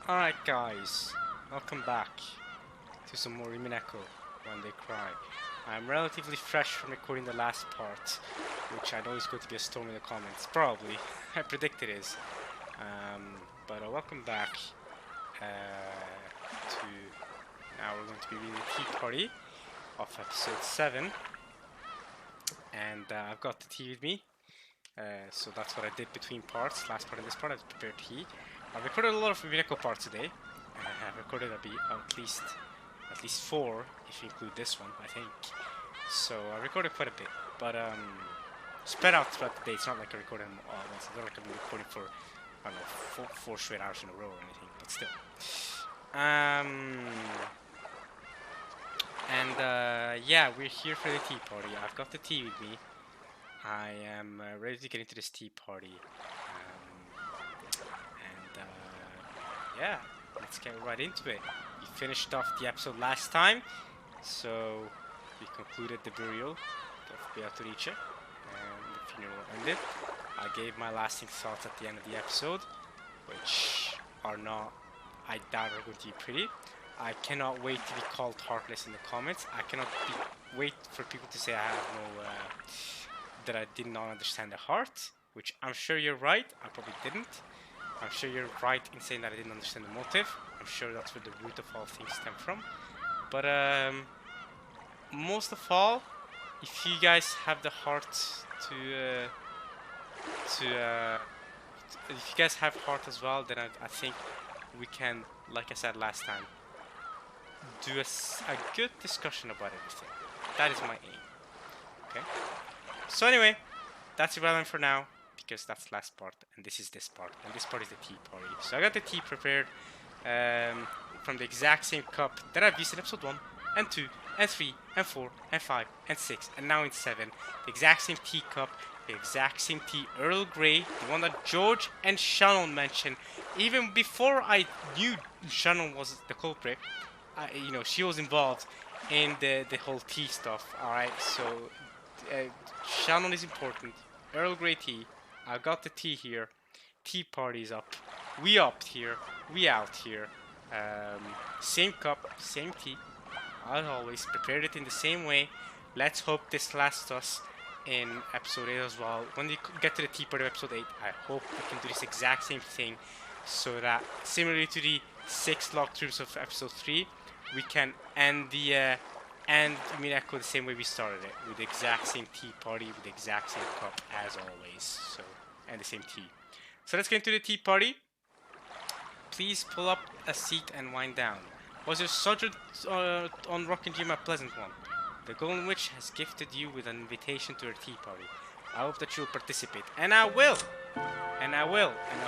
Alright guys, welcome back to some more Umineko When They Cry. I'm relatively fresh from recording the last part, which I know is going to be a storm in the comments. Probably. I predict it is. But welcome back to... Now we're going to be reading the tea party of episode 7. And I've got the tea with me. So that's what I did between parts. Last part and this part, I prepared tea. I've recorded a lot of Umineko parts today. I've recorded at least 4, if you include this one, I think. So I recorded quite a bit, but spread out throughout the day. It's not like I recorded them all at once. It's not like I've been recording for, I don't know, 4 straight hours in a row or anything, but still. Yeah, we're here for the tea party. I've got the tea with me. I am ready to get into this tea party. Yeah, let's get right into it. We finished off the episode last time, so we concluded the burial of Beatrice, and the funeral ended. I gave my lasting thoughts at the end of the episode, which are not, I doubt, are going to be pretty. I cannot wait to be called heartless in the comments. I cannot wait for people to say I have no, that I did not understand the heart, which I'm sure you're right, I probably didn't. I'm sure you're right in saying that I didn't understand the motive. I'm sure that's where the root of all things stem from. But most of all, if you guys have the heart if you guys have heart as well, then I think we can, like I said last time, do a good discussion about everything. That is my aim. Okay. So anyway, that's irrelevant for now, because that's the last part, and this is this part, and this part is the tea party. So I got the tea prepared from the exact same cup that I've used in episode 1, and 2, and 3, and 4, and 5, and 6, and now in 7. The exact same tea cup, the exact same tea, Earl Grey, the one that George and Shannon mentioned. Even before I knew Shannon was the culprit, she was involved in the whole tea stuff, alright? So Shannon is important. Earl Grey tea. I got the tea here. Tea party's up. We upped here. We out here. Same cup, same tea. As always, prepared it in the same way. Let's hope this lasts us in episode 8 as well. When we get to the tea party of episode 8, I hope we can do this exact same thing, so that similarly to the 6 locked rooms of episode 3, we can end Umineko the same way we started it, with the exact same tea party, with the exact same cup as always. So, and the same tea. So let's get into the tea party. Please pull up a seat and wind down. Was your sojourn on Rockin' Gym a pleasant one? The Golden Witch has gifted you with an invitation to her tea party. I hope that you'll participate, and I will. And I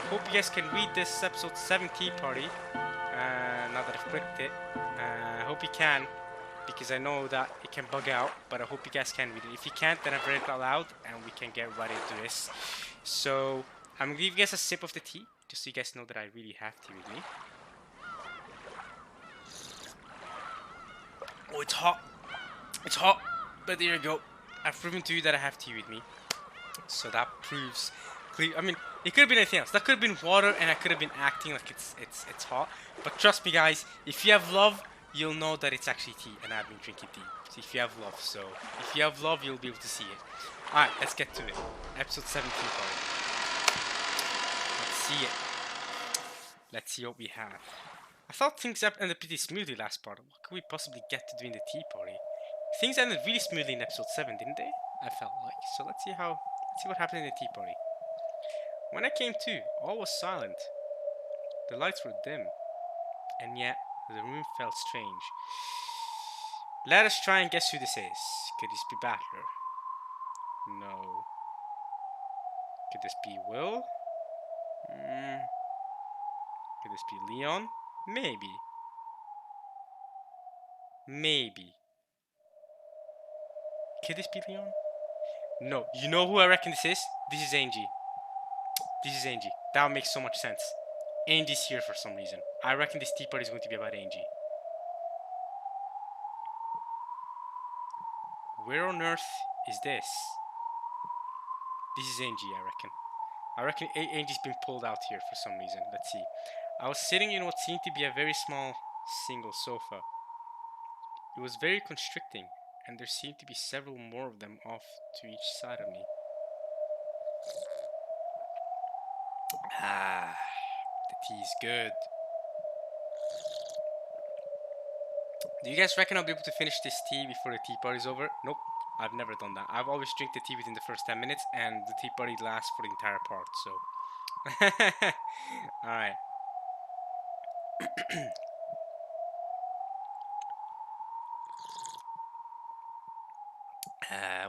hope you guys can read this episode 7 tea party. Now that I've clicked it, I hope you can, because I know that it can bug out, but I hope you guys can read it. If you can't, then I've read it out loud, and we can get right into this. So, I'm going to give you guys a sip of the tea, just so you guys know that I really have tea with me. Oh, it's hot. It's hot, but there you go. I've proven to you that I have tea with me. So that proves clear. I mean, it could have been anything else. That could have been water, and I could have been acting like it's hot. But trust me, guys, if you have love, you'll know that it's actually tea, and I've been drinking tea. So if you have love, you'll be able to see it. Alright, let's get to it. Episode 17 party. Let's see it. Let's see what we have. I thought things ended pretty smoothly last part. What could we possibly get to do in the tea party? Things ended really smoothly in episode 7, didn't they? I felt like. So let's see what happened in the tea party. When I came to, all was silent. The lights were dim, and yet the room felt strange. Let us try and guess who this is. Could this be Battler? No. Could this be Will? Could this be Leon? Maybe. Could this be Leon? No. You know who I reckon this is? This is Angie. That makes so much sense. Angie's here for some reason. I reckon this tea party is going to be about Angie. Where on earth is this? This is Angie, I reckon. Angie's been pulled out here for some reason. Let's see. I was sitting in what seemed to be a very small single sofa. It was very constricting, and there seemed to be several more of them off to each side of me. Ah, the tea is good. Do you guys reckon I'll be able to finish this tea before the tea party's over? Nope, I've never done that. I've always drink the tea within the first 10 minutes, and the tea party lasts for the entire part, so. Alright.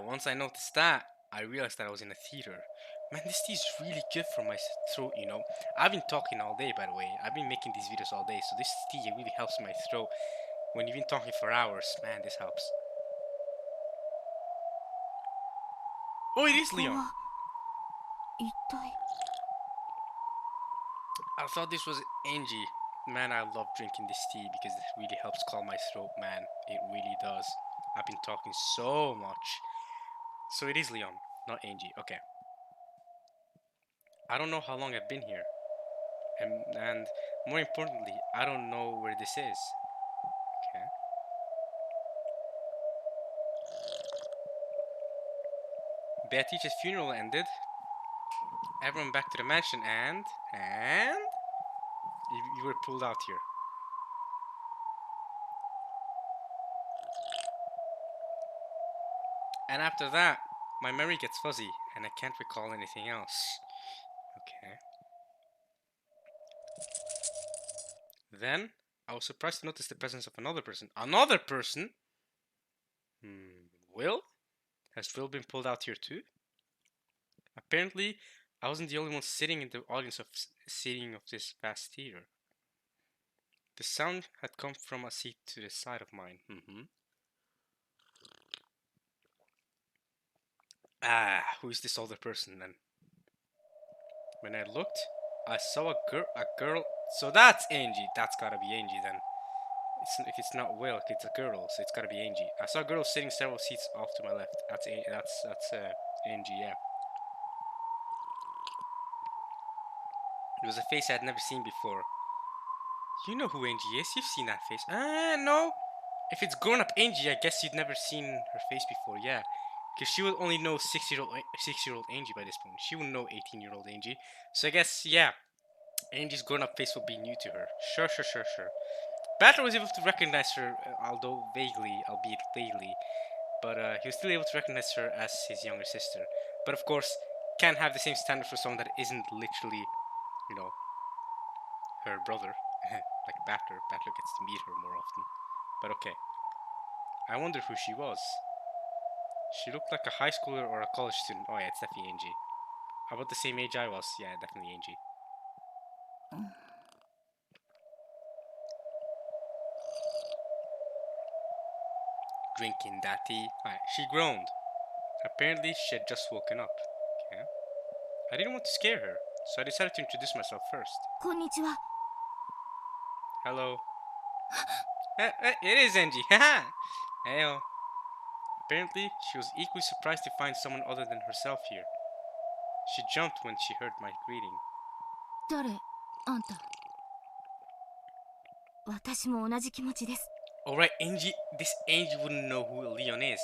Once I noticed that, I realized that I was in a theater. Man, this tea is really good for my throat, you know. I've been talking all day, by the way. I've been making these videos all day, so this tea really helps my throat. When you've been talking for hours, man, this helps. Oh, it is Leon. I thought this was Angie. Man, I love drinking this tea because it really helps calm my throat, man. It really does. I've been talking so much. So it is Leon, not Angie. Okay. I don't know how long I've been here. And more importantly, I don't know where this is. Okay. Beatrice's funeral ended. Everyone back to the mansion and you were pulled out here. And after that, my memory gets fuzzy and I can't recall anything else. Okay. Then I was surprised to notice the presence of another person. Another person? Will? Has Will been pulled out here too? Apparently, I wasn't the only one sitting in the audience of seating of this vast theater. The sound had come from a seat to the side of mine. Who is this other person then? When I looked, I saw a girl. So that's Angie. That's gotta be Angie then. If it's not Will, it's a girl, so it's gotta be Angie. I saw a girl sitting several seats off to my left. That's Angie. Yeah. It was a face I had never seen before. You know who Angie is. You've seen that face. No. If it's grown-up Angie, I guess you'd never seen her face before. Yeah, because she would only know six-year-old Angie by this point. She wouldn't know 18-year-old Angie. So I guess yeah, Angie's grown-up face will be new to her. Sure. Batter was able to recognize her, although vaguely, albeit vaguely. But he was still able to recognize her as his younger sister. But of course, can't have the same standard for someone that isn't literally, you know, her brother. Like Battler. Battler gets to meet her more often. But okay. I wonder who she was. She looked like a high schooler or a college student. Oh yeah, it's definitely Angie. About the same age I was. Yeah, definitely Angie. Drinking that tea. Alright, she groaned. Apparently, she had just woken up. Okay. I didn't want to scare her, so I decided to introduce myself first. Konnichiwa. Hello. It is Angie. Haha. Heyo. Apparently, she was equally surprised to find someone other than herself here. She jumped when she heard my greeting. 誰あんた。私も同じ気持ちです。 Alright, Angie. This Angie wouldn't know who Leon is.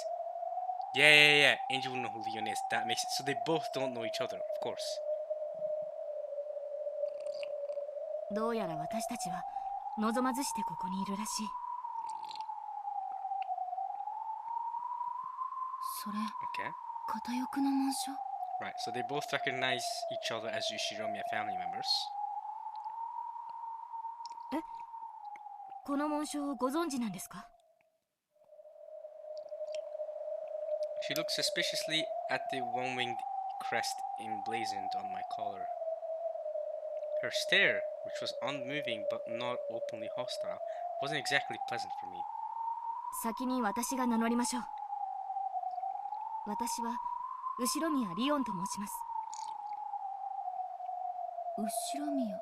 Yeah. Angie wouldn't know who Leon is. That makes it so they both don't know each other, of course. どうやら私たちは望まずしてここにいるらしい。それ、Okay. 片翼の紋章 Right, so they both recognize each other as Yoshiromiya family members. この紋章をご存知なんですか？ She looked suspiciously at the one-winged crest emblazoned on my collar. Her stare, which was unmoving but not openly hostile, wasn't exactly pleasant for me. 先に私が名乗りましょう。私は後ろ宮リオンと申します。後ろ宮？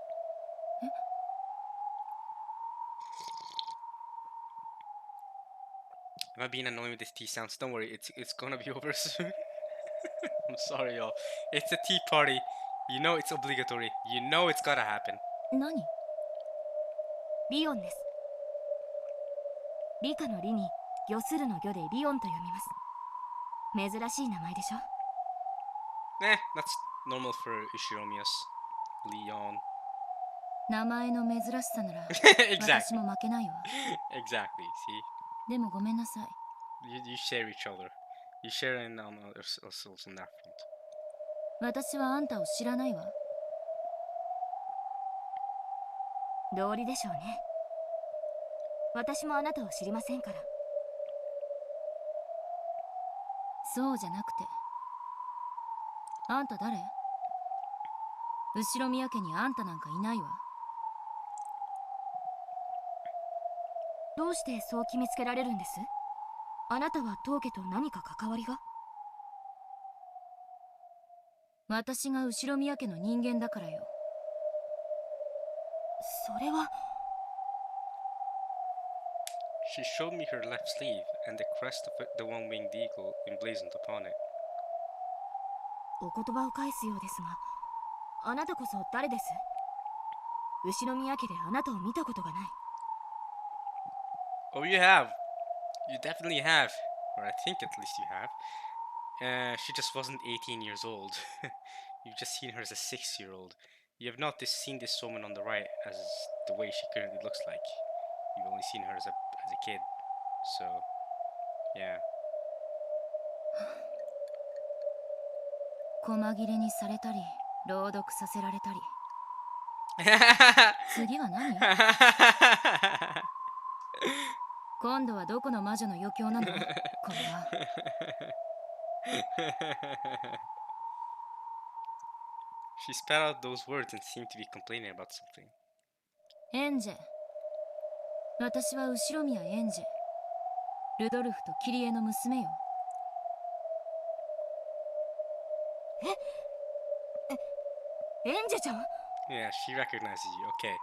Am I being annoying with this tea sounds? Don't worry, it's gonna be over soon. I'm sorry, y'all. It's a tea party. You know it's obligatory. You know it's gotta happen. 何？リオンです。理科の理に魚するの魚でリオンと読みます。珍しい名前でしょ。That's normal for Ishiromiya's. Leon. 名前の珍しさなら私 Exactly. も負けないわ。 Exactly. See? でもごめんなさい。 You share each other. You share in on ourselves on that front. 私はあんたを知らないわ。道理でしょうね。私もあなたを知りませんから。そうじゃなくて、あんた誰？後ろ宮家にあんたなんかいないわ。どうしてそう決めつけられるんです？あなたは当家と何か関わりが？私が後ろ宮家の人間だからよ。それは。She showed me her left sleeve and the crest of the one-winged eagle emblazoned upon it. お言葉を返すようですが、あなたこそ誰です？後ろ宮家であなたを見たことがない。Oh, you have. You definitely have. Or I think at least you have. She just wasn't 18 years old. You've just seen her as a 6-year-old. You have not seen this woman on the right as the way she currently looks like. You've only seen her as a kid. So, yeah. 細切れにされたり、朗読させられたり。次は何？今度はどこの魔女の余興なの？これは。She spat out those words and seemed to be complaining about something. エンジェ。私は後ろ宮エンジェ。ルドルフとキリエの娘よ。エンジェちゃん？ Yeah, she recognizes you. Okay,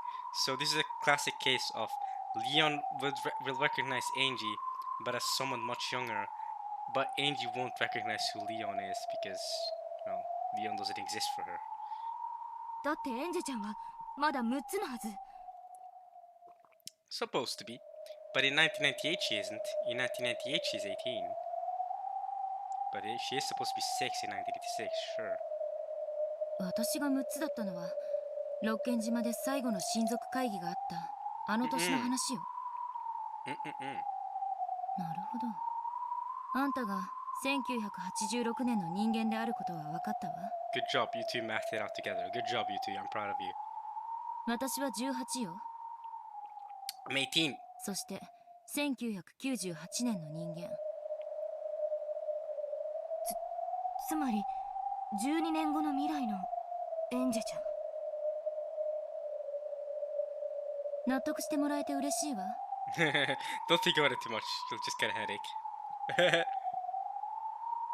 so this is a classic case of Leon will recognize Angie, but as someone much younger. But Angie won't recognize who Leon is because, well, Leon doesn't exist for her. だってエンジェちゃんはまだ6つのはず。Supposed to be. But in 1998 she isn't. In 1998 she's 18. But she is supposed to be 6 in 1986, sure. 私が6つだったのは六軒島で最後の親族会議があったあの年の話よ。なるほど。あんたが1986年の人間であることは分かったわ。 Good job, you two mathed it out together. Good job, you two. I'm proud of you. 私は18よ。I'm 18. そして1998年の人間。つまり12年後の未来のエンジェちゃん。納得してもらえて嬉しいわ。Don't think about it too much. You'll just get a headache.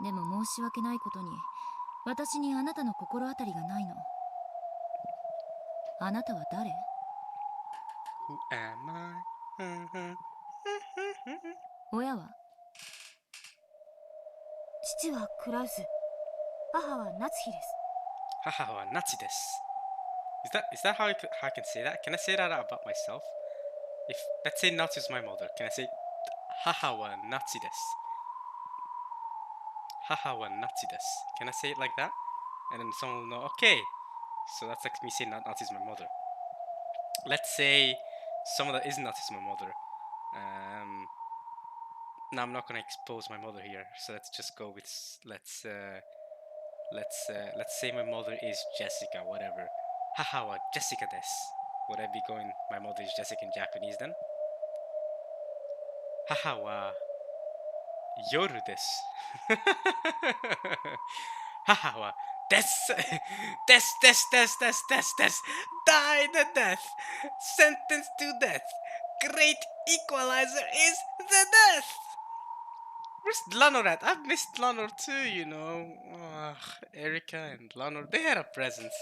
でも申し訳ないことに私にあなたの心当たりがないの。あなたは誰？ Who am I? 親は？父はクラウス、母は夏日です。 Haha, wa Nazi desu. Is that how I can say that? Can I say that about myself? If let's say Nazi is my mother, can I say Haha wa Nazi desu? Haha wa Nazi desu. Can I say it like that? And then someone will know, okay. So that's like me saying Nazi is my mother. Let's say someone that isn't Nazi is my mother. No, I'm not gonna expose my mother here. So let's just go with let's say my mother is Jessica, whatever. Haha wa Jessica desu. Would I be going my mother is Jessica in Japanese then? Haha wa Yoru desu. Haha wa desu. Des. Die the death. Sentenced to death. Great equalizer is the death. Where's Lanor at? I've missed Lanor too, you know. Erica and Lanor, they had a presence.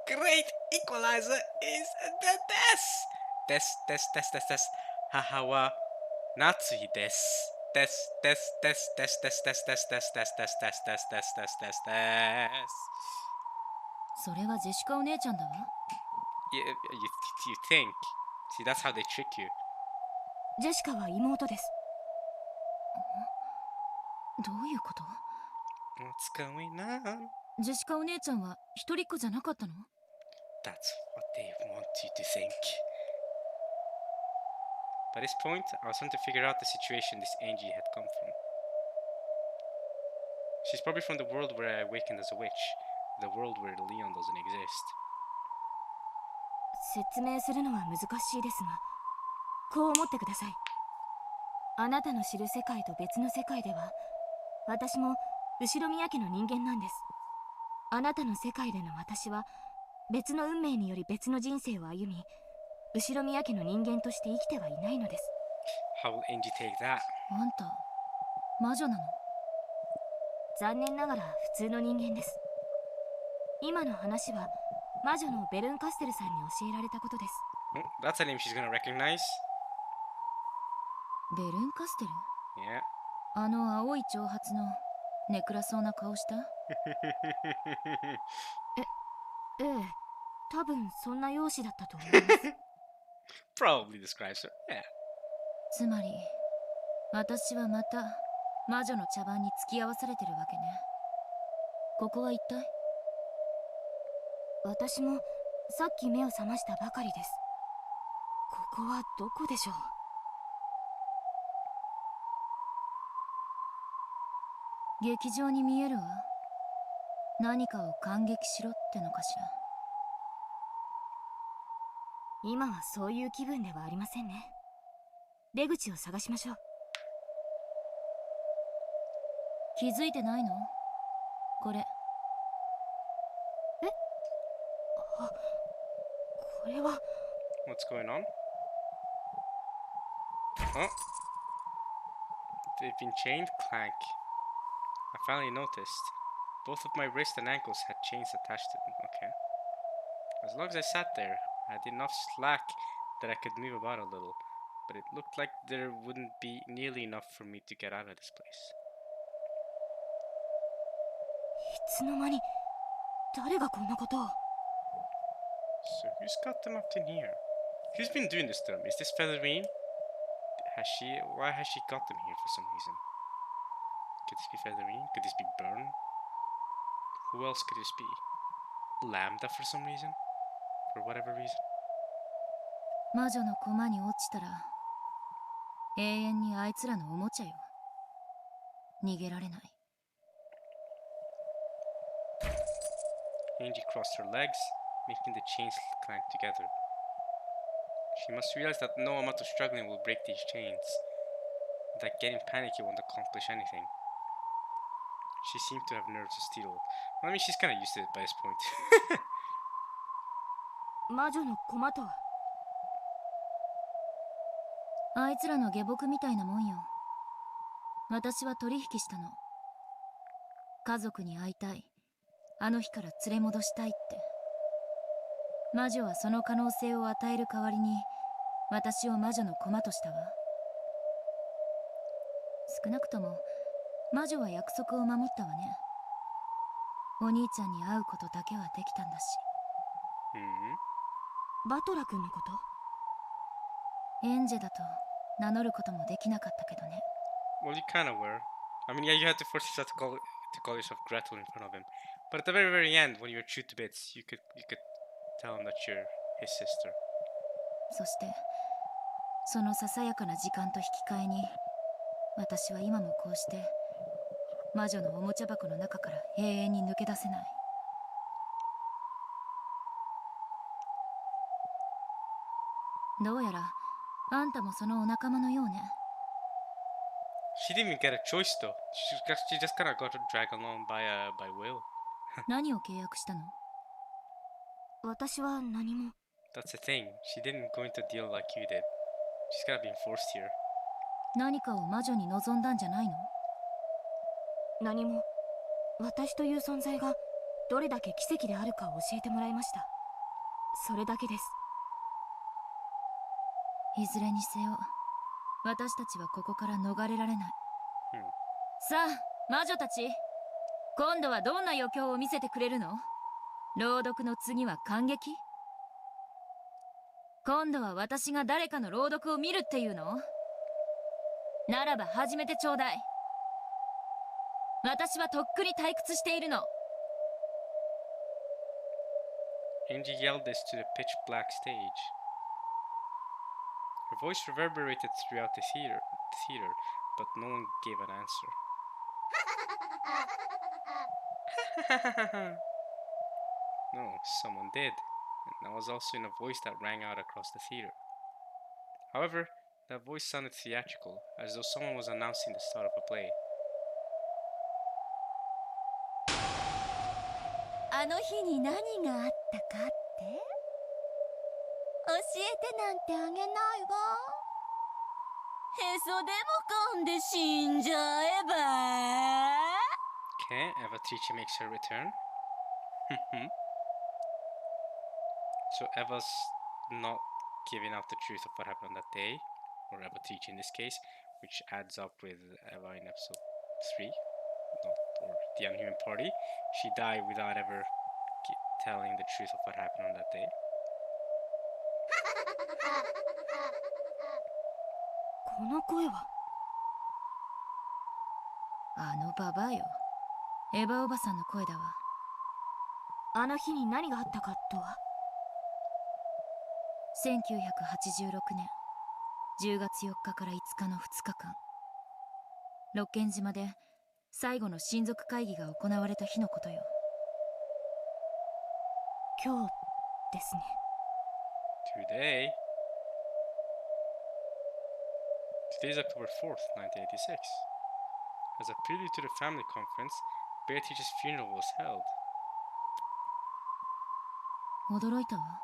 Great equalizer is the death. Des. Haha wa Natsui desu. Des. それはジェシカお姉ちゃんだわ。You think. See, that's how they trick you. ジェシカは妹です。どういうこと？ What's going on? ジェシカお姉ちゃんは一人っ子じゃなかったの？ That's what they want you to think. By this point, I was trying to figure out the situation this Angie had come from. She's probably from the world where I awakened as a witch, the world where Leon doesn't exist. 説明するのは難しいですが、こう思ってください。あなたの知る世界と別の世界では、私も後宮家の人間なんです。あなたの世界での私は別の運命により別の人生を歩み、後宮家の人間として生きてはいないのです。 How will Angie take that? あんた魔女なの？残念ながら普通の人間です。今の話は魔女のベルンカステルさんに教えられたことです。 Oh, that's a name she's gonna recognize. ベルンカステル？ Yeah. あの青い長髪のネクラそうな顔した？ええ、多分そんな容姿だったと思います。Probably describes her. Yeah. つまり私はまた魔女の茶番に付き合わされてるわけね。ここは一体？私もさっき目を覚ましたばかりです。ここはどこでしょう。劇場に見えるわ。何かを感激しろってのかしら。今はそういう気分ではありませんね。出口を探しましょう。気づいてないの？これ。あ、これは。 What's going on? Oh. They've been chained. Clank. I finally noticed. Both of my wrists and ankles had chains attached to them. Okay. As long as I sat there, I had enough slack that I could move about a little, but it looked like there wouldn't be nearly enough for me to get out of this place. いつの間に誰がこんなことを。 So who's got them up in here? Who's been doing this to them? Is this Featherine? Why has she got them here for some reason? Could this be Featherine? Could this be Burn? Who else could this be? Lambda for some reason? For whatever reason? 魔女の駒に落ちたら永遠にあいつらのおもちゃよ。逃げられない。Angie crossed her legs, making the chains clank together. She must realize that no amount of struggling will break these chains, and that getting panicky won't accomplish anything. She seemed to have nerves of steel. Well, I mean, she's kind of used to it by this point. 魔女の駒とは。あいつらの下僕みたいなもんよ。私は取引したの。家族に会いたい。あの日から連れ戻したいって。魔女はその可能性を与える代わりに私を魔女の駒としたわ。少なくとも魔女は約束を守ったわね。お兄ちゃんに会うことだけはできたんだし。バトラ君のこと？エンジェだと名乗ることもできなかったけどね。Well, you kind of were. I mean, yeah, you had to force yourself to call yourself Gretel in front of him. But at the very, very end, when you were chewed to bits, you could tell him that you're his sister. そしてそのささやかな時間と引き換えに私は今もこうして魔女のおもちゃ箱の中から永遠に抜け出せない。どうやらあんたもそのお仲間のようね。She didn't even get a choice though. She just kind of got dragged along by Will. 何を契約したの？私は何も。 That's the thing. She didn't go into a deal like you did. She's kind of been forced here. 何かを魔女に望んだんじゃないの？何も。私という存在がどれだけ奇跡であるかを教えてもらいました。それだけです。いずれにせよ私たちはここから逃れられない。さあ魔女たち、今度はどんな余興を見せてくれるの？朗読の次は感激？今度は私が誰かの朗読を見るっていうの？ならば始めてちょうだい。私はとっくに退屈しているの。Angie yelled this to the pitch black stage. Her voice reverberated throughout the theater, but no one gave an answer. No, someone did, and that was also in a voice that rang out across the theater. However, that voice sounded theatrical, as though someone was announcing the start of a play. あの日に何があったかって？教えてなんてあげないわ。へそでも噛んで死んじゃえば。Okay, Eva teacher makes her return. So Eva's not giving out the truth of what happened on that day, or Eva teacher in this case, which adds up with Eva in episode 3, or the Unhuman Party. She died without ever telling the truth of what happened on that day. この声は。あのババアよ。エヴァおばさんの声だわ。あの日に何があったかとは。1986年10月4日から5日の2日間、六軒島で最後の親族会議が行われた日のことよ。今日ですね。Today's October 4th, 1986. As a prelude to the family conference, Beatrice's funeral was held. 驚いたわ。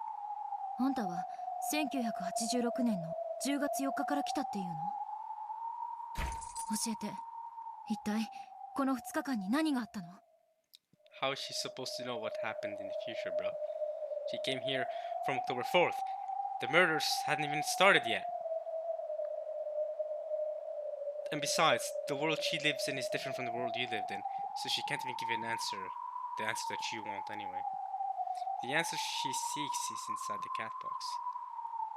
あんたは1986年の10月4日から来たっていうの？教えて。一体この2日間に何があったの？ How is she supposed to know what happened in the future, bro? She came here from October 4th. The murders hadn't even started yet. And besides, the world she lives in is different from the world you lived in, so she can't even give you an answer. The answer that you want anyway. The answer she seeks is inside the cat box.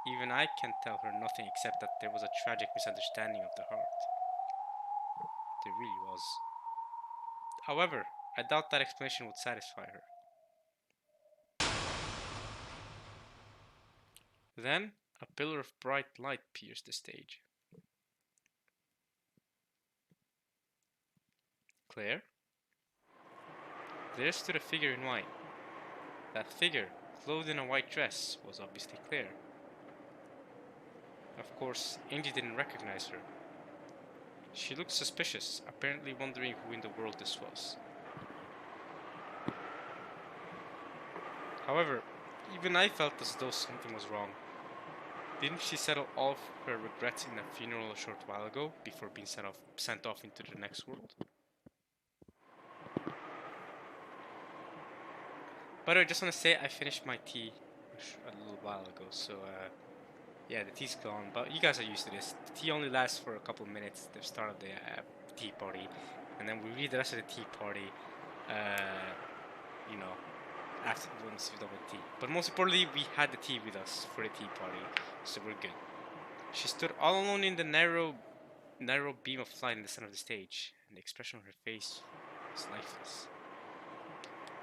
Even I can tell her nothing except that there was a tragic misunderstanding of the heart. There really was. However, I doubt that explanation would satisfy her. Then, a pillar of bright light pierced the stage. Claire? There stood a figure in white. That figure, clothed in a white dress, was obviously Claire. Of course, Angie didn't recognize her. She looked suspicious, apparently wondering who in the world this was. However, even I felt as though something was wrong. Didn't she settle all of her regrets in a funeral a short while ago, before being sent off into the next world? By the way, I just want to say I finished my tea a little while ago, so yeah, the tea's gone, but you guys are used to this. The tea only lasts for a couple of minutes, the start of the tea party, and then we read the rest of the tea party, you know, after once we're done with tea. But most importantly, we had the tea with us for the tea party, so we're good. She stood all alone in the narrow beam of light in the center of the stage, and the expression on her face was lifeless.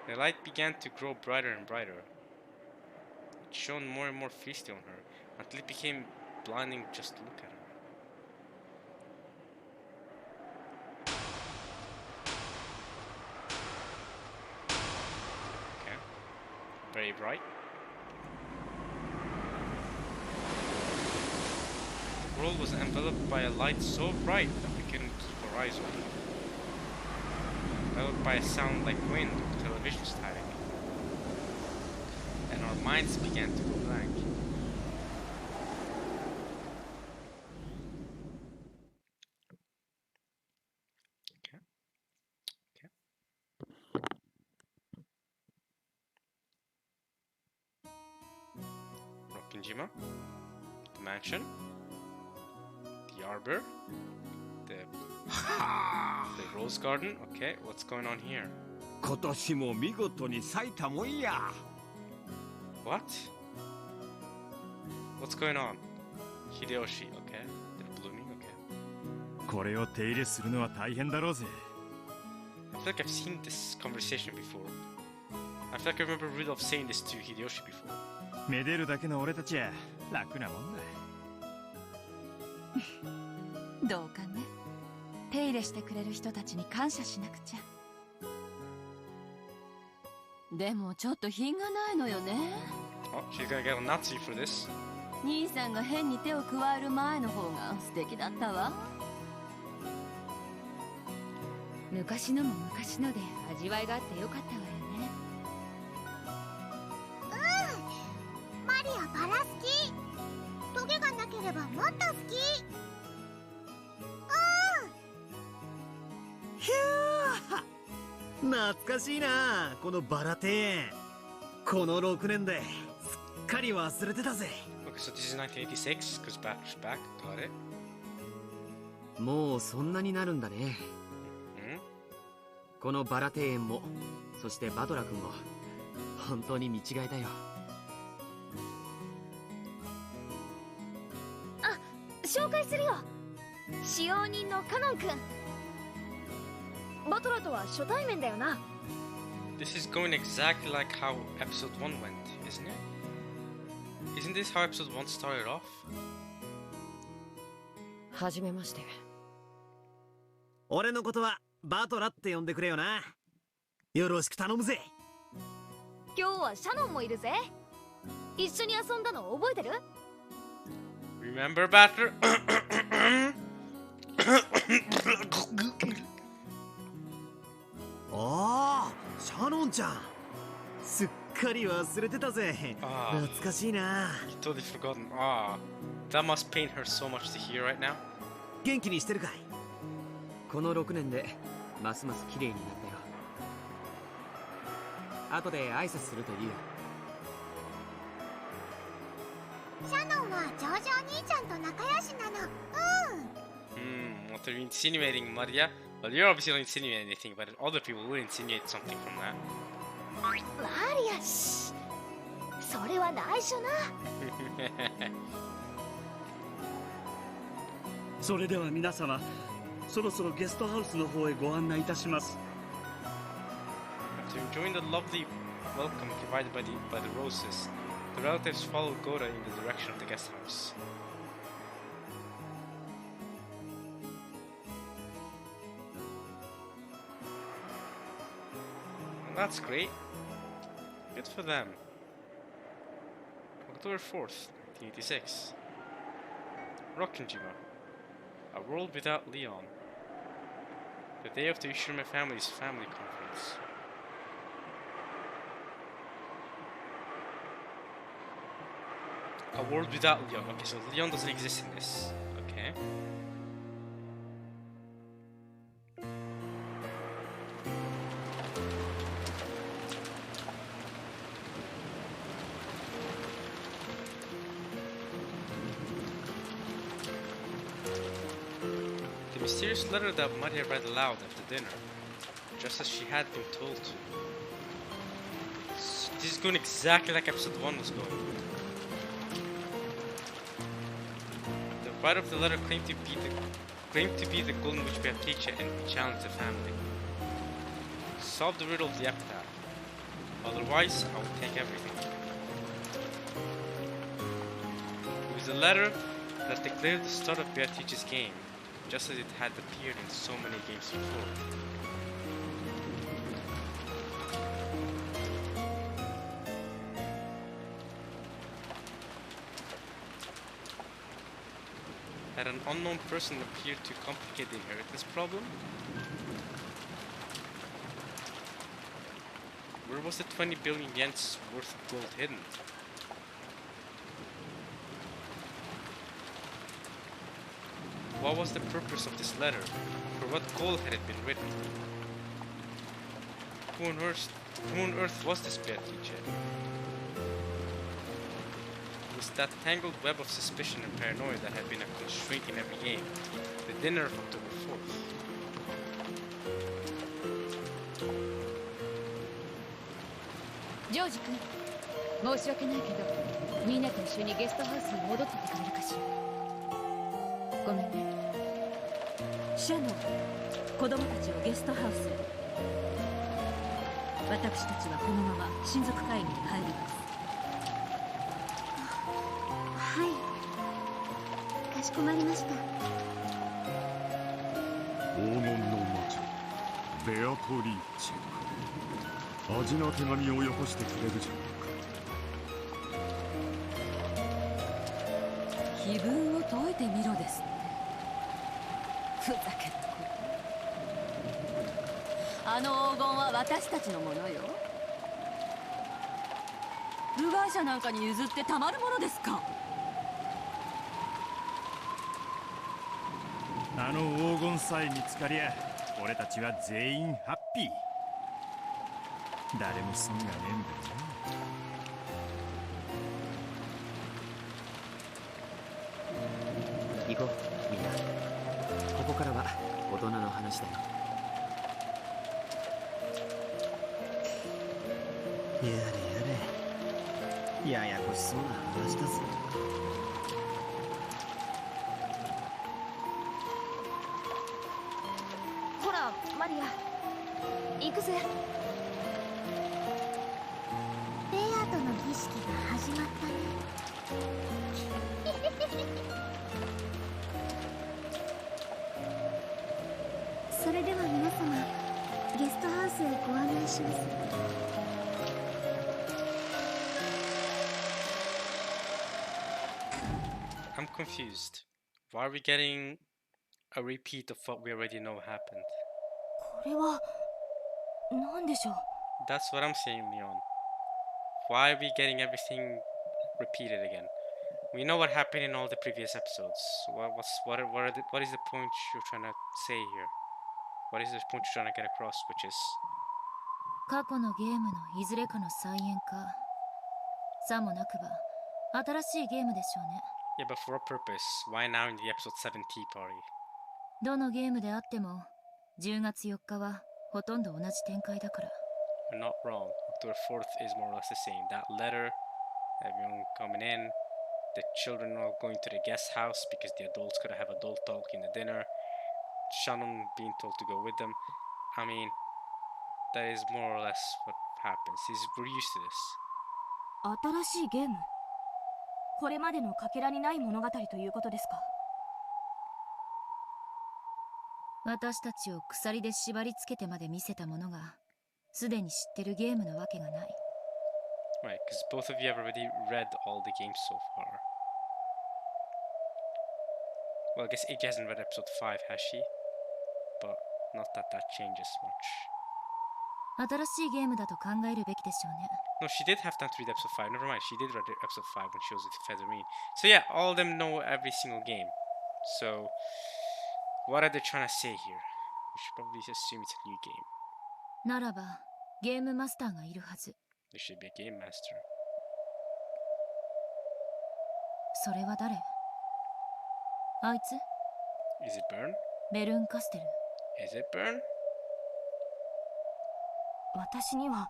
The light began to grow brighter and brighter. It shone more and more fiercely on her, until it became blinding just to look at her. Okay. Very bright. The world was enveloped by a light so bright that we couldn't keep our eyes open. Enveloped by a sound like wind or television static. And our minds began to go blank. Rokkenjima, the mansion, the arbor, the rose garden. Okay, what's going on here? 今年も見事に咲いたもんや。What? What's going on? Hideyoshi, okay. They're blooming, okay. これを手入れするのは大変だろうぜ。 I feel like I've seen this conversation before. I feel like I remember Rudolph saying this to Hideyoshi before. めでるだけの俺たちは楽なもんだ。どうかね。手入れしてくれる人たちに感謝しなくちゃ。でもちょっと品がないのよね。Oh, she's gonna get a Nazi for this. 兄さんが変に手を加える前の方が素敵だったわ。昔のも昔ので味わいがあってよかったわよね。マリアバラ好き。トゲがなければもっと好き。ひゃー、懐かしいなこのバラ庭園。この6年ですっかり忘れてたぜ。 Okay, so this is 1986, because Batter's back. Got it. もうそんなになるんだね。このバラ庭園も、そしてバトラ君も本当に見違えたよ。あ、紹介するよ。使用人のカノン君。バトラとは初対面だよな。This is going exactly like how episode 1 went, isn't it? Isn't this how episode 1 started off? はじめまして。俺のことはバトラって呼んでくれよな。よろしく頼むぜ。今日はシャノンもいるぜ。一緒に遊んだの覚えてる？ Remember, Batter? ああ、シャノンちゃん。すっかり忘れてたぜ。懐かしいな。Totally forgotten. Ah, that must pain her so much to hear right now. 元気にしてるかい？この6年でますます綺麗になったよ。後で挨拶するといいよ。シャノンはジョージお兄ちゃんと仲良しなの。What are you insinuating, Maria? Well, you're obviously not insinuating anything, but other people will insinuate something from that. マリア、それは内緒な。それでは皆様、そろそろゲストハウスの方へご案内いたします。 After enjoying the lovely welcome provided by the roses, the relatives followed Gora in the direction of the guest house. Well, that's great. Good for them. October 4th, 1986. Rokkenjima. A world without Leon. The day of the Ushirime family's family conference. A world without Leon. Okay, so Leon doesn't exist in this. Okay. The mysterious letter that Maria read aloud at the dinner, just as she had been told to. This is going exactly like episode 1 was going. The writer of the letter claimed to be the Golden Witch Beatrice and challenged the family. Solve the riddle of the epitaph. Otherwise, I will take everything. It was a letter that declared the start of Beatrice's game, just as it had appeared in so many games before. Had an unknown person appeared to complicate the inheritance problem? Where was the 20 billion yen's worth of gold hidden? What was the purpose of this letter? For what goal had it been written? Who on earth was this Beatrice? Was that tangled web of suspicion and paranoia that had been a constraint in every game, the dinner of October 4th. George 君、申し訳ないけどみんなと一緒にゲストハウスに戻っててくれるかしら。ごめんね。シャノン、子供たちをゲストハウスへ。私たちはこのまま親族会議に入ります。はい、かしこまりました。黄金の町ベアトリーチェ、味な手紙をよこしてくれるじゃないか。気分を解いてみろですって。ふざけたこと。あの黄金は私たちのものよ。部外者なんかに譲ってたまるものですか。あの黄金さえ見つかりゃ俺たちは全員ハッピー。誰も損がねえんだよな。行こうみんな。ここからは大人の話だよ。やれやれ、ややこしそうな話だぜ。ほらマリア、行くぜ。ベアとの儀式が始まったね。それでは皆様、ゲストハウスへご案内します。I'm confused. Why are we getting a repeat of what we already know happened? これは何でしょう。 That's what I'm saying, Leon. Why are we getting everything repeated again? We know what happened in all the previous episodes. What is the point you're trying to say here? What is the point you're trying to get across, which is... 過去のゲームのいずれかの再演か。さもなくば新しいゲームでしょうね。Yeah, but for what purpose? Why now in the episode 7T party? どのゲームであっても10月4日はほとんど同じ展開だから。 You're not wrong. October 4th is more or less the same. That letter, everyone coming in, the children all going to the guest house because the adults gotta have adult talk in the dinner, Shannon being told to go with them. I mean, that is more or less what happens. We're used to this. 新しいゲーム、これまでのかけらにない物語ということですか。私たちを鎖で縛り付けてまで見せたものがすでに知ってるゲームなわけがない。 Right, because both of you have already read all the games so far. Well, I guess Iggy hasn't read episode 5, has she? But not that that changes much. 新しいゲームだと考えるべきでしょうね。 No, she did have time to read episode 5. Never mind, she did read episode 5 when she was with Featherine. So yeah, all of them know every single game. So, what are they trying to say here? We should probably assume it's a new game. ならばゲームマスターがいるはず。 There should be a game master. それは誰？あいつ？ Is it Byrne? ベルンカステル。 Is it Byrne? 私には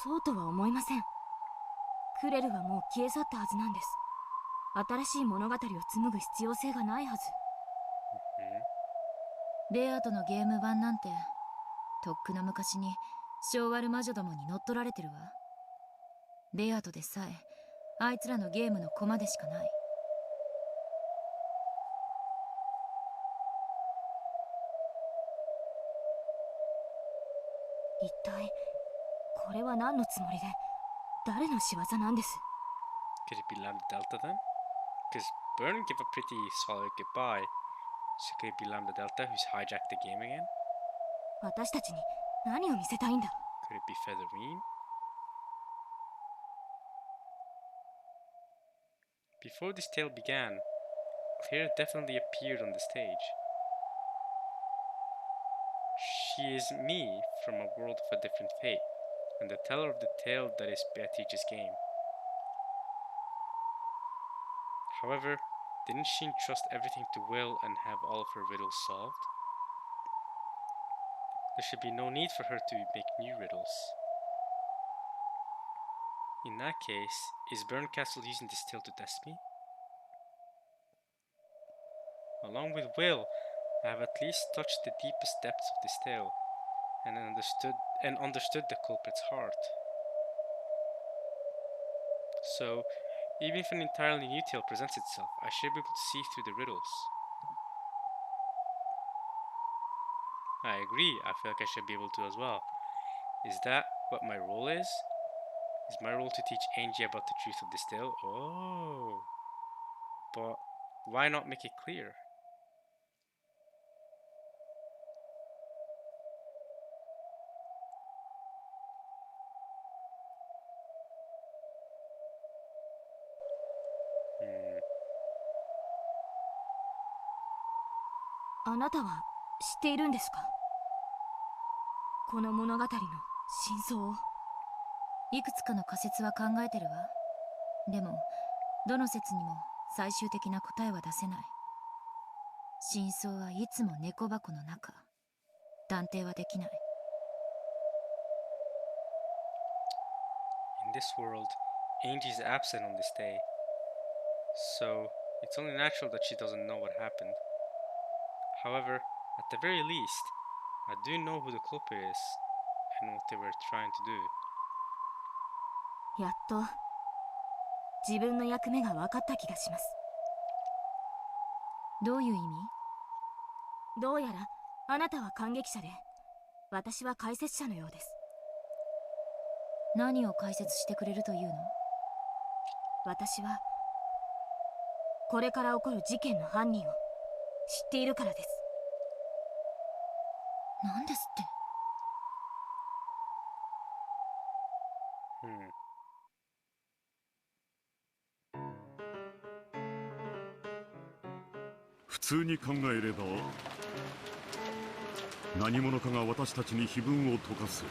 そうとは思いません。クレルはもう消え去ったはずなんです。新しい物語を紡ぐ必要性がないはず。ベアとのゲーム版なんてとっくの昔に昭和る魔女どもに乗っ取られてるわ。ベアとでさえあいつらのゲームの駒でしかない。一体これは何のつもりで、誰の仕業なんです。 Could it be Lambda Delta then? Because Byrne gave a pretty solid goodbye. So could it be Lambda Delta who's hijacked the game again? 私たちに何を見せたいんだ。 Could it be Featherine? Before this tale began, Claire definitely appeared on the stage. She is me from a world of a different fate, and the teller of the tale that is Beatrice's game. However, didn't she entrust everything to Will and have all of her riddles solved? There should be no need for her to make new riddles. In that case, is Burn Castle using this tale to test me? Along with Will, I have at least touched the deepest depths of this tale and understood the culprit's heart. So, even if an entirely new tale presents itself, I should be able to see through the riddles. I agree, I feel like I should be able to as well. Is that what my role is? Is my role to teach Angie about the truth of this tale? Oh. But why not make it clear? Hmm. あなたは知っているんですか？この物語の真相を。いくつかの仮説は考えてるわ。でもどの説にも最終的な答えは出せない。真相はいつも猫箱の中。断定はできない。In this world, Angie is absent on this day. So, it's only natural that she doesn't know what happened. However, at the very least, I do know who the culprit is and what they were trying to do. やっと自分の役目が分かった気がします。どういう意味？どうやらあなたは感激者で、私は解説者のようです。何を解説してくれるというの？私はこれから起こる事件の犯人を知っているからです。何ですって？普通に考えれば何者かが私たちに碑文を解かせ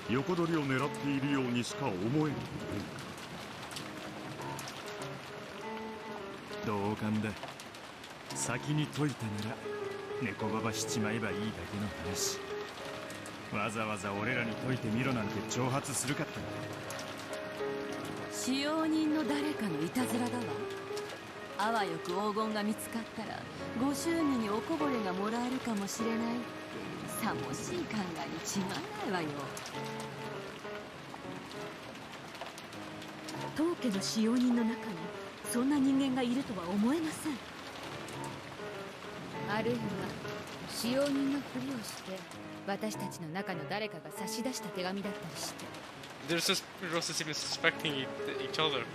横取りを狙っているようにしか思えない。同感だ。先に解いたなら猫ババしちまえばいいだけの話。わざわざ俺らに解いてみろなんて挑発するかって。使用人の誰かのいたずらだわ。あわよく黄金が見つかったらご祝儀におこぼれがもらえるかもしれないってさもしい考えに違いないわよ。当家の使用人の中にそんな人間がいるとは思えません。あるいは使用人のふりをして私たちの中の誰かが差し出した手紙だったりして。Rosa's even suspecting each other.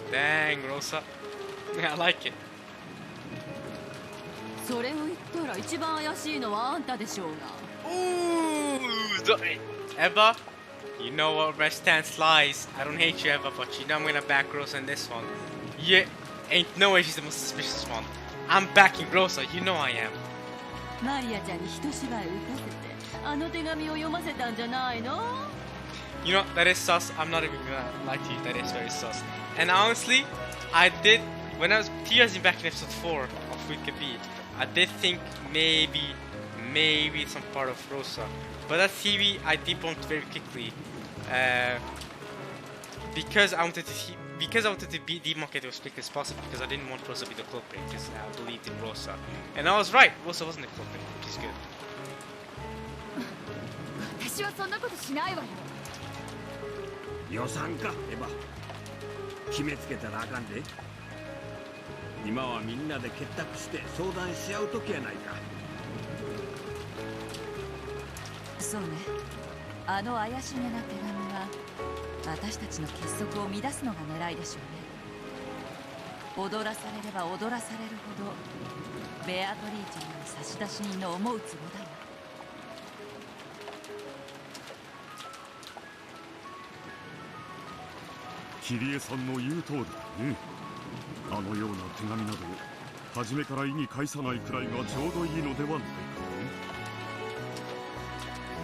Dang, Rosa. I like it. それを言ったら一番怪しいのはあんたでしょうが。Ooh, Eva, you know what my stance lies. I don't hate you, Eva, but you know I'm gonna back Rosa in this one. Yeah, ain't no way she's the most suspicious one. I'm backing Rosa, you know I am. マリアちゃんに一芝居打たせてあの手紙を読ませたんじゃないの？ You know, that is sus. I'm not even gonna lie to you, that is very sus. And honestly, I did, when I was teasing back in episode 4 of Food Could Be, I did think maybe some part of Rosa. But that theory I debunked very quickly. Because I wanted to debunk it as quickly as possible, because I didn't want Rosa to be the culprit, because I believed in Rosa. And I was right, Rosa wasn't the culprit, which is good. 私はそんなことしないわよ。予算かエヴァ。決めつけたらあかんで。今はみんなで結託して相談し合う時やないか。そうね。あの怪しげな手紙は私たちの結束を乱すのが狙いでしょうね。踊らされれば踊らされるほどベアトリーチェの差出人の思うつぼだよ。キリエさんの言う通りだね。あのような手紙など初めから意に介さないくらいがちょうどいいのではないか。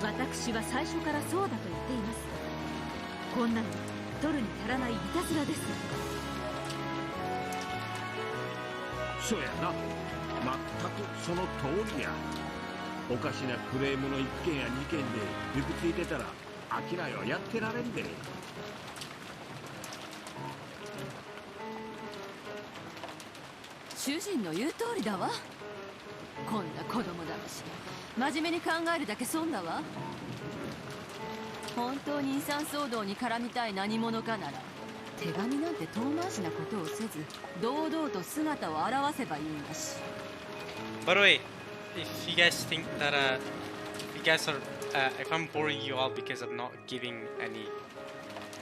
私は最初からそうだと言っています。こんなの取るに足らないいたずらです。そうやな。全くその通りや。おかしなクレームの一件や二件でびくついてたらアキラよやってられんで。主人の言う通りだわ。こんな子供だし真面目に考えるだけ損だわ。本当に遺産騒動に絡みたい何者かなら手紙なんて遠回しなことをせず堂々と姿を現せばいいんだし。 By the way, if you guys think that you guys are if I'm boring you all because I'm not giving any,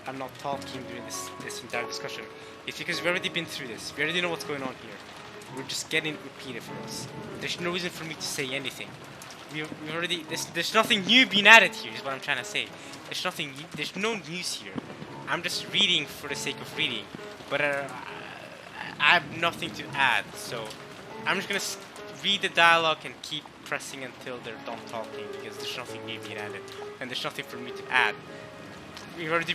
I'm not talking during this entire discussion, it's because we've already been through this. We already know what's going on here. We're just getting it repeated for us. There's no reason for me to say anything. We've already, there's nothing new being added here is what I'm trying to say. There's no news here. I'm just reading for the sake of reading, but I have nothing to add, so I'm just gonna read the dialogue and keep pressing until they're done talking, because there's nothing new being added, and there's nothing for me to add. We're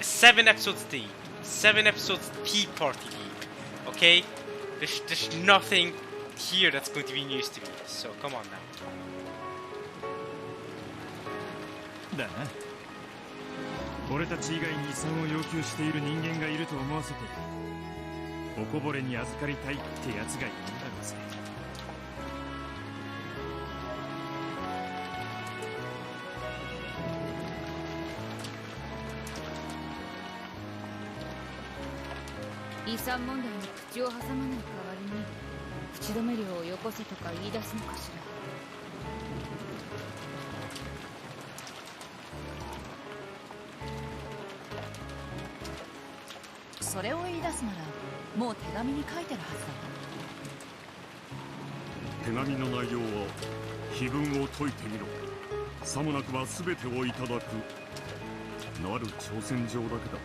7 episodes deep. 7 episodes tea party deep. Okay? There's nothing here that's going to be news to me, so come on now. だな。俺たち以外に遺産を要求している人間がいると思わせておこぼれに預かりたいってやつがいるんだろうぜ。遺産問題に口を挟まない代わりに口止め料をよこせとか言い出すのかしら。それを言い出すならもう手紙に書いてるはずだ。手紙の内容は碑文を解いてみろ、さもなくば全てをいただくなる挑戦状だけだ。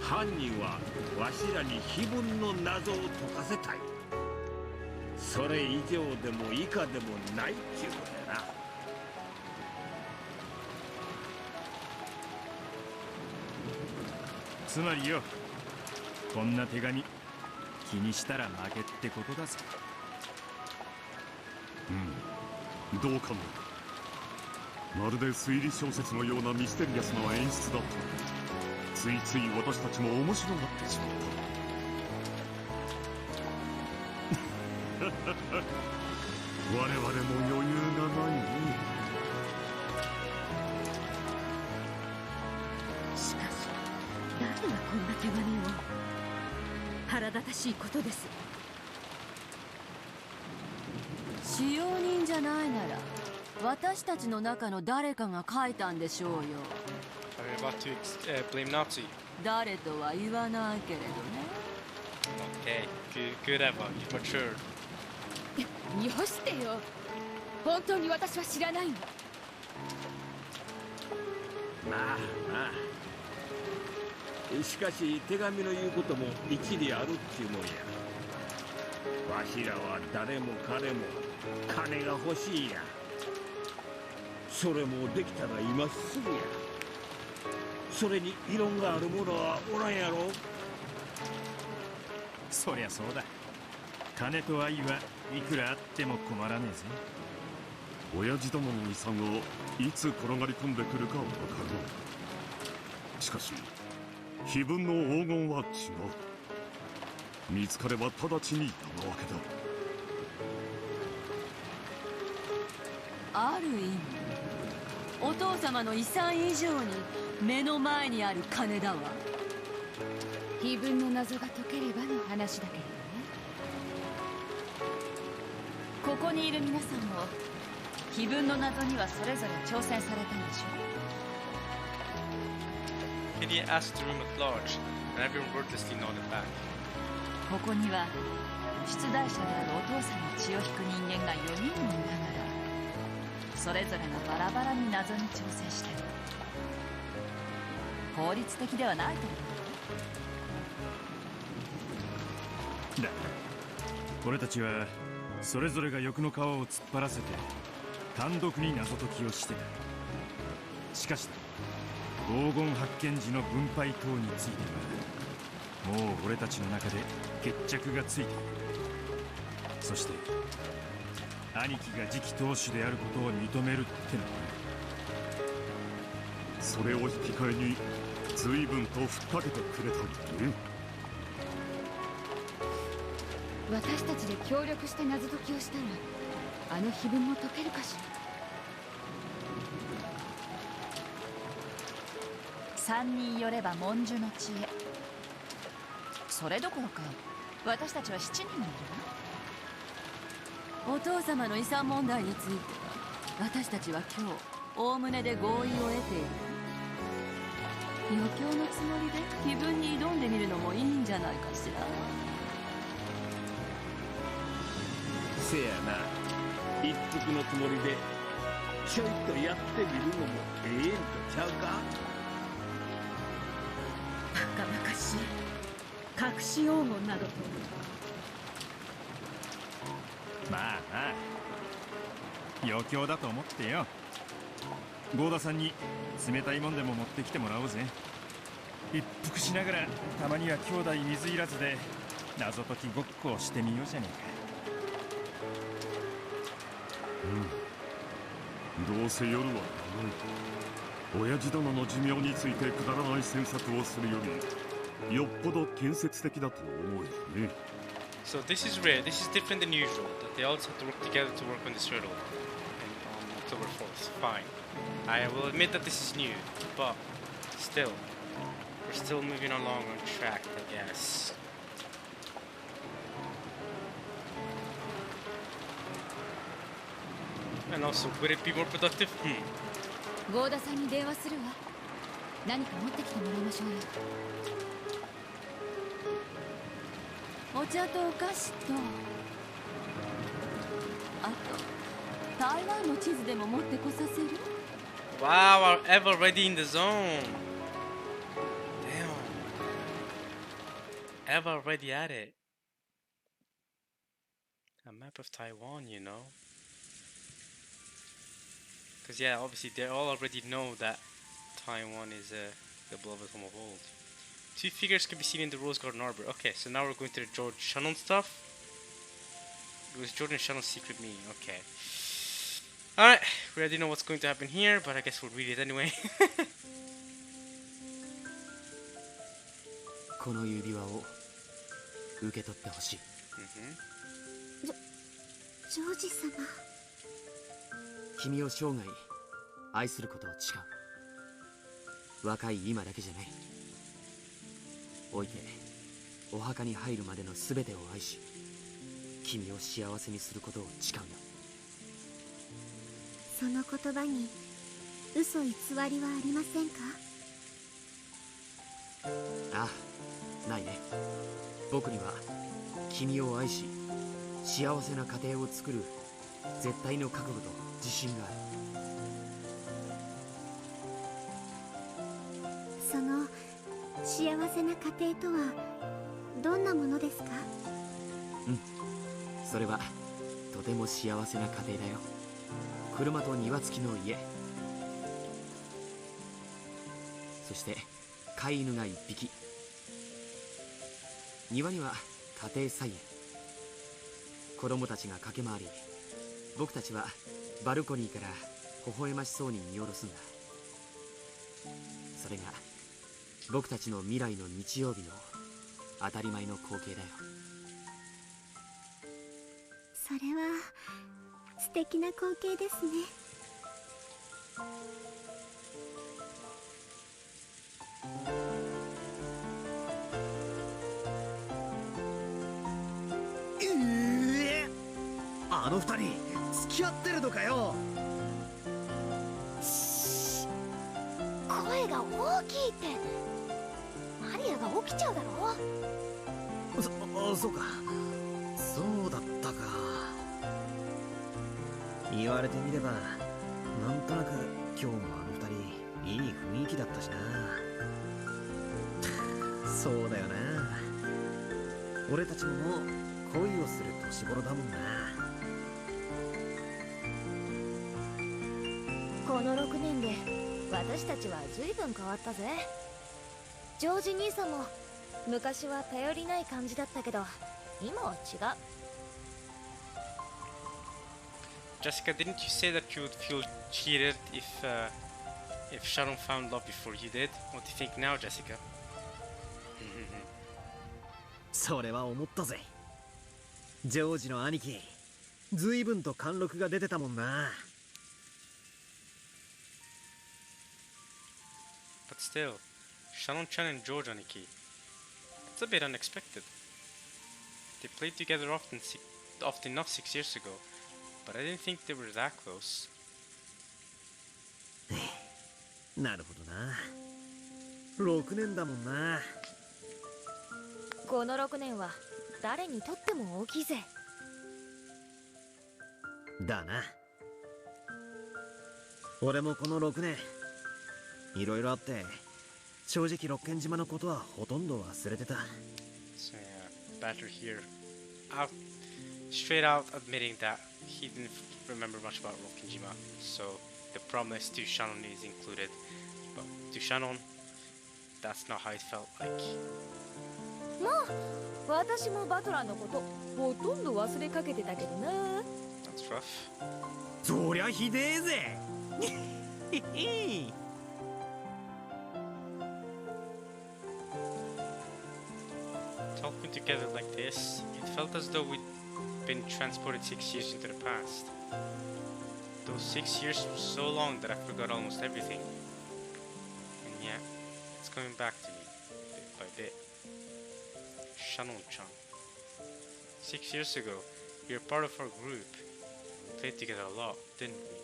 犯人はわしらに碑文の謎を解かせたい。それ以上でも以下でもないっちゅうことやな。つまりよ、こんな手紙気にしたら負けってことだぜ。どうかな。まるで推理小説のようなミステリアスな演出だった。ついつい私たちも面白がってしまった。我々も余裕がないね。しかし誰がこんな手紙を。腹立たしいことです。使用人じゃないなら私たちの中の誰かが書いたんでしょうよ。Are you about to blame Nazi? 誰とは言わないけれどね。Okay, good Eva, you've matured. よしてよ。本当に私は知らないの。まあまあ、しかし手紙の言うことも一理あるっちゅうもんや。わしらは誰も彼も金が欲しいや。それもできたら今すぐや。それに異論がある者はおらんやろ。そりゃそうだ。金と愛はいくらあっても困らねえぜ。親父どもの遺産がいつ転がり込んでくるかは分からない。しかし碑文の黄金は違う。見つかれば直ちに山分けある意味お父様の遺産以上に目の前にある金だわ。碑文の謎が解ければの話だけどね。ここにいる皆さんも碑文の謎にはそれぞれ挑戦されたんでしょう。Kitty asked the room at large, and everyone wordlessly nodded back. ここには出題者であるお父さんの血を引く人間が4人もいながらそれぞれがバラバラに謎に挑戦してる。効率的ではないと思う。だ俺たちはそれぞれが欲の皮を突っ張らせて単独に謎解きをしてた。しかし黄金発見時の分配等についてはもう俺たちの中で決着がついている。そして兄貴が次期当主であることを認めるってのはそれを引き換えに随分とふっかけてくれたんだね。私たちで協力して謎解きをしたらあの碑文も解けるかしら。3人よれば文殊の知恵。それどころか私たちは7人もいるわ。お父様の遺産問題については私たちは今日おおむねで合意を得ている。余興のつもりで碑文に挑んでみるのもいいんじゃないかしら。せやな、一服のつもりでちょいとやってみるのもええんとちゃうか。バカバカしい隠し黄金などと。まあまあ余興だと思ってよ。合田さんに冷たいもんでも持ってきてもらおうぜ。一服しながらたまには兄弟水入らずで謎解きごっこをしてみようじゃねうん、どうせ夜は長い。親父殿の寿命についてくだらない詮索をするよりよっぽど建設的だと思うよね。So this is rare, this is different than usual, that they all have to work together to work on this riddle on October 4th. Fine. I will admit that this is new, but still, we're still moving along on track, I guess. And also, would it be more productive? 合田さんに電話するわ。何か持ってきてもらいましょうよ。お茶とお菓子と、あと台湾の地図でも持ってこさせる。 Wow, I'm already in the zone. Damn. Ever already at it. A map of Taiwan, you know. Because yeah, obviously they all already know that Taiwan is the beloved home of old. Two figures can be seen in the Rose Garden Arbor. Okay, so now we're going to the George Shannon stuff. It was Jordan Shannon's secret meeting. Okay. Alright, we already know what's going to happen here, but I guess we'll read it anyway. この指輪を受け取ってほしい。ジョージ様。君を生涯愛することを誓う。若い今だけじゃない。おいてお墓に入るまでの全てを愛し、君を幸せにすることを誓うよ。その言葉に嘘偽りはありませんか？ああ、ないね。僕には君を愛し幸せな家庭を作る絶対の覚悟と自信がある。その幸せな家庭とはどんなものですか？うん、それはとても幸せな家庭だよ。車と庭付きの家、そして飼い犬が1匹。庭には家庭菜園。子供たちが駆け回り、僕たちはバルコニーから微笑ましそうに見下ろすんだ。それが僕たちの未来の日曜日の当たり前の光景だよ。それは素敵な光景ですね。あの二人付き合ってるのかよ。声が大きいって。マリアが起きちゃうだろ。そうか、そうだったか。言われてみればなんとなく今日もあの二人いい雰囲気だったしな。そうだよな、俺たちももう恋をする年頃だもんな。この6年で私たちは随分変わったぜ。ジョージ兄さんも昔は頼りない感じだったけど今は違う。 Jessica, didn't you say that you would feel cheated if Sharon found love before you did? What do you think now, Jessica? それは思ったぜ。ジョージの兄貴、随分と貫禄が出てたもんな。But still, Shannon-chan and George Aniki, it's a bit unexpected. They played together often enough 6 years ago, but I didn't think they were that close. なるほどな。6年だもんな。この6年は誰にとっても大きいぜ。だな。俺もこの6年いろいろあって正直六軒島のことはほとんど忘れてた。 So yeah, Batter here, straight out admitting that he didn't remember much about Rokkenjima. So the promise to Shannon is included, but to Shannon, that's not how it felt like. まあ、私もバトラーのことほとんど忘れかけてたけどな。That's rough. そりゃひでえぜ。Talking together like this, it felt as though we'd been transported 6 years into the past. Those 6 years were so long that I forgot almost everything. And yet, it's coming back to me, bit by bit. Shannon-chan. 6 years ago, you were part of our group. We played together a lot, didn't we?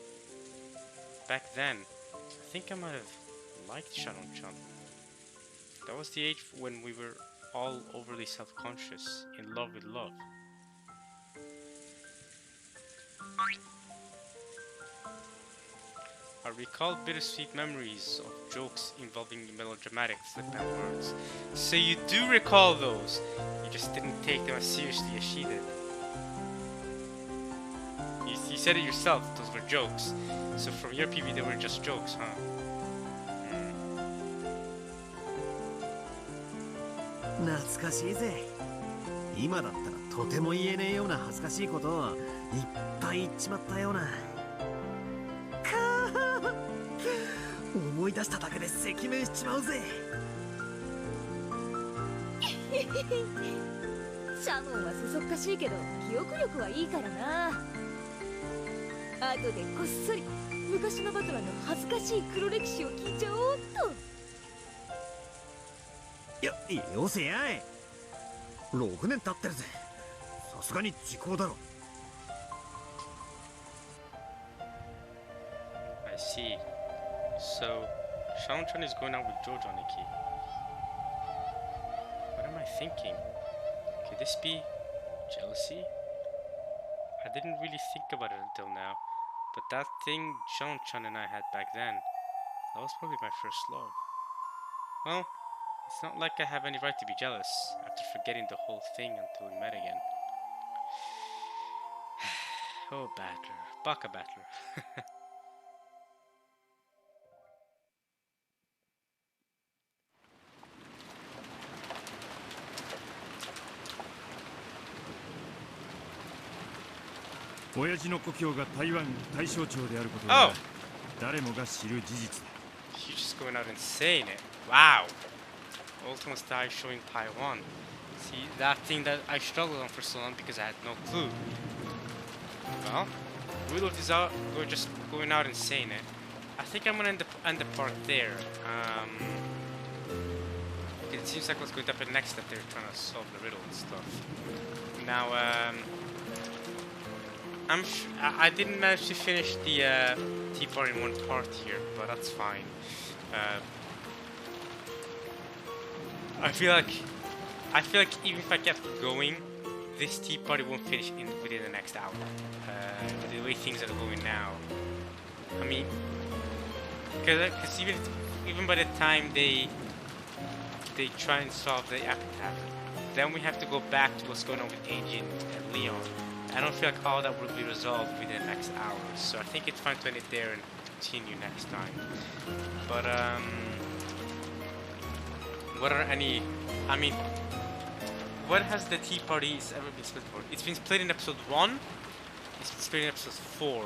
Back then, I think I might have liked Shannon-chan. That was the age when we were all overly self-conscious, in love with love. I recall bittersweet memories of jokes involving melodramatic flippant words. So you do recall those, you just didn't take them as seriously as she did. You said it yourself, those were jokes. So from your PV they were just jokes, huh? 懐かしいぜ。今だったらとても言えねえような恥ずかしいことをいっぱい言っちまったような。思い出しただけで赤面しちまうぜ。シャノンはそそっかしいけど記憶力はいいからな。後でこっそり昔のバトラーの恥ずかしい黒歴史を聞いちゃおうっと。よせやい。6年経ってるぜ。さすがに時効だろ。I see. So, Shannon-chan is going out with George Aniki. What am I thinking? Could this be jealousy? I didn't really think about it until now, but that thing Shannon-chan and I had back then, that was probably my first love. Well, it's not like I have any right to be jealous after forgetting the whole thing until we met again. Oh, Battler. Baka Battler. 親父の故郷が台湾大正町であることは誰もが知る事実だ。 You're just going out and saying it. Wow. Ultimate style showing Taiwan. See, that thing that I struggled on for so long because I had no clue. Well, Rudolph is out, we're just going out and saying it. I think I'm gonna end the part there. It seems like what's going to happen next that they're trying to solve the riddle and stuff. Now, I didn't manage to finish the tea party in one part here, but that's fine. I feel like even if I kept going, this tea party won't finish within the next hour. The way things are going now, I mean, because even by the time they try and solve the epitaph, then we have to go back to what's going on with Angie and Leon. I don't feel like all that will be resolved within the next hour, so I think it's fine to end it there and continue next time. But what are any? I mean, what has the tea parties ever been split for? It's been split in episode 1. It's been split in episode 4.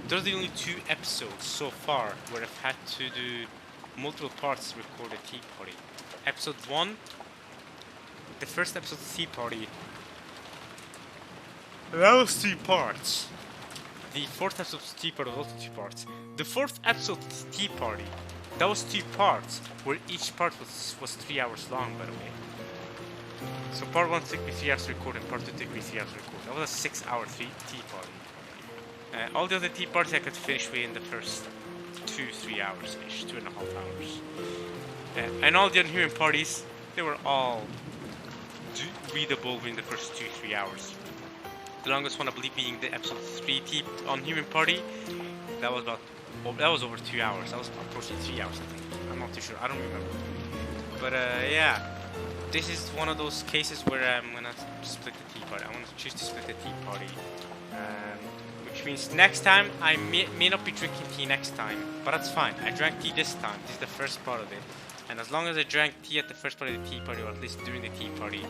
Those are the only 2 episodes so far where I've had to do multiple parts to record a tea party. Episode 1, the first episode of the tea party, that was 3 parts. The 4th episode of Tea Party was also 2 parts. The 4th episode of Tea Party, that was 2 parts, where each part was 3 hours long, by the way. So part 1 took me 3 hours to record, and part 2 took me 3 hours to record. That was a 6-hour tea party. All the other tea parties I could finish within the first 2-3 hours-ish, 2.5 hours. And all the Unhuman parties, they were all readable within the first 2-3 hours. The longest one, I believe, being the episode 3 Unhuman Party, that was over 2 hours. That was approaching 3 hours, I think. I'm not too sure. I don't remember. But yeah, this is one of those cases where I'm gonna split the tea party. I want to choose to split the tea party, which means next time I may not be drinking tea next time, but that's fine. I drank tea this time. This is the first part of it, and as long as I drank tea at the first part of the tea party, or at least during the tea party,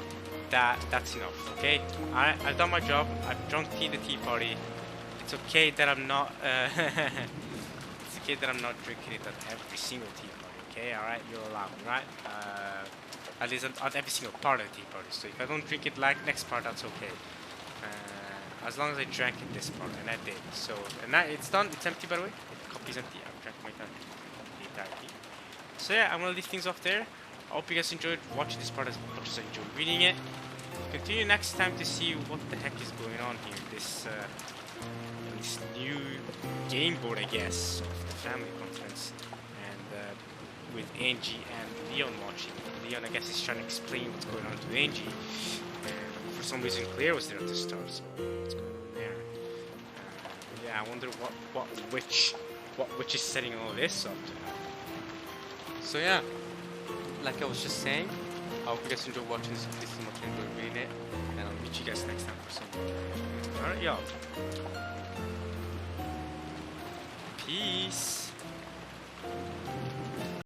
that's enough. Okay, I've done my job. I've drunk tea at the tea party. It's okay that I'm not. It's okay that I'm not drinking it at every single tea party. Okay, all right, you're allowed, right? At least at every single part of the tea party. So if I don't drink it like next part, that's okay. As long as I drank it this part, and I did. So, and now it's done. It's empty, by the way. The copy's empty. I've drank my entire tea. So yeah, I'm gonna leave things off there. I hope you guys enjoyed watching this part as much as I enjoyed reading it. Continue next time to see what the heck is going on here. This new game board, I guess, of the family conference, and with Angie and Leon watching. Leon, I guess, is trying to explain what's going on to Angie, and for some reason Claire was there at the start. So what's going on there? Yeah, I wonder what witch is setting all this up to happen. So yeah, like I was just saying, I hope you guys enjoy watching this as much as I enjoy reading it, and I'll meet you guys next time for some more. Alright, y'all. Peace.